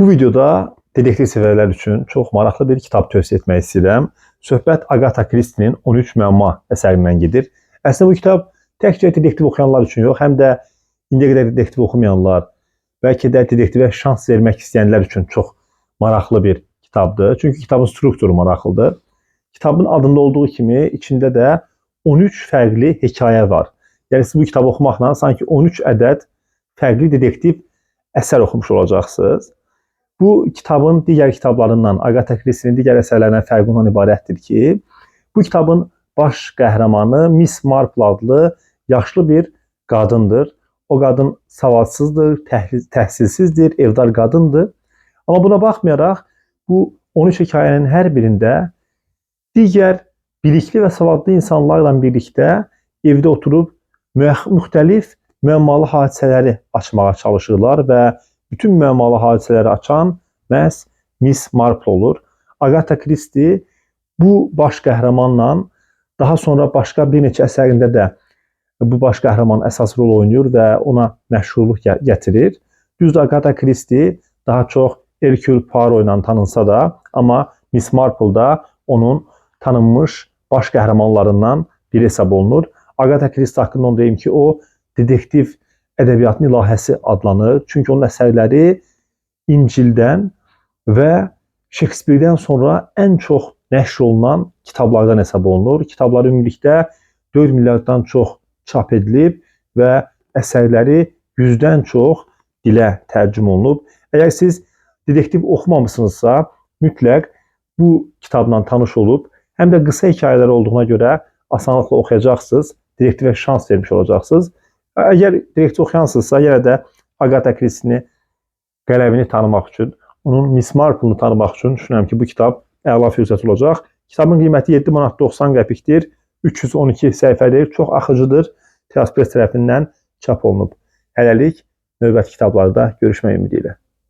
Bu videoda dedektiv severlər üçün çox maraqlı bir kitab tövsiyə etmək istəyirəm. Söhbət Agatha Christie'nin 13 müəmma əsərindən gedir. Əslində bu kitab təkcə dedektiv oxuyanlar üçün yox, həm də indiyə qədər dedektiv oxumayanlar, bəlkə də dedektivə şans vermək istəyənlər üçün çox maraqlı bir kitabdır. Çünki kitabın strukturu maraqlıdır. Kitabın adında olduğu kimi içində də 13 fərqli hekayə var. Yəni siz bu kitabı oxumaqla sanki 13 ədəd fərqli dedektiv əsər oxumuş olacaqsınız. Bu kitabın digər kitablarından, Agatha Christie'nin digər əsərlərindən fərqi ondan ibarətdir ki, bu kitabın baş qəhrəmanı Miss Marple adlı yaşlı bir qadındır. O qadın savadsızdır, təhsilsizdir, evdar qadındır. Amma buna baxmayaraq, bu 13 hekayənin hər birində digər bilikli və savadlı insanlarla birlikdə evdə oturub müxtəlif müəmmalı hadisələri açmağa çalışırlar və bütün müəmmalı hadisələri açan məhz Miss Marple olur. Agatha Christie bu baş qəhrəmanla daha sonra başqa bir neçə əsərində də bu baş qəhrəman əsas rol oynayır və ona məşhurluq gətirir. Düzdür, Agatha Christie daha çox Hercule Poirot ilə tanınsa da, amma Miss Marple da onun tanınmış baş qəhrəmanlarından biri hesab olunur. Agatha Christie haqqında onu deyim ki, o dedektiv ədəbiyyatın ilahəsi adlanır. Çünki onun əsərləri İncildən və Shakespeare-dən sonra ən çox nəşr olunan kitablardan hesab olunur. Kitabları ümumilikdə 4 milyarddan çox çap edilib və əsərləri 100-dən çox dilə tərcümə olunub. Əgər siz dedektiv oxumamısınızsa, mütləq bu kitabla tanış olub, həm də qısa hekayələr olduğuna görə asanlıqla oxuyacaqsınız, dedektivə şans vermiş olacaqsınız. Əgər dedektiv oxuyansınızsa, yenə də Agatha Christie'nin qələmini tanımaq üçün, onun Miss Marple-ını tanımaq üçün düşünürəm ki, bu kitab əla fürsət olacaq. Kitabın qiyməti 7 manat 90 qəpikdir, 312 səhifədir, çox axıcıdır, Tiraspres tərəfindən çap olunub. Hələlik növbəti kitablarda görüşmək ümidi ilə.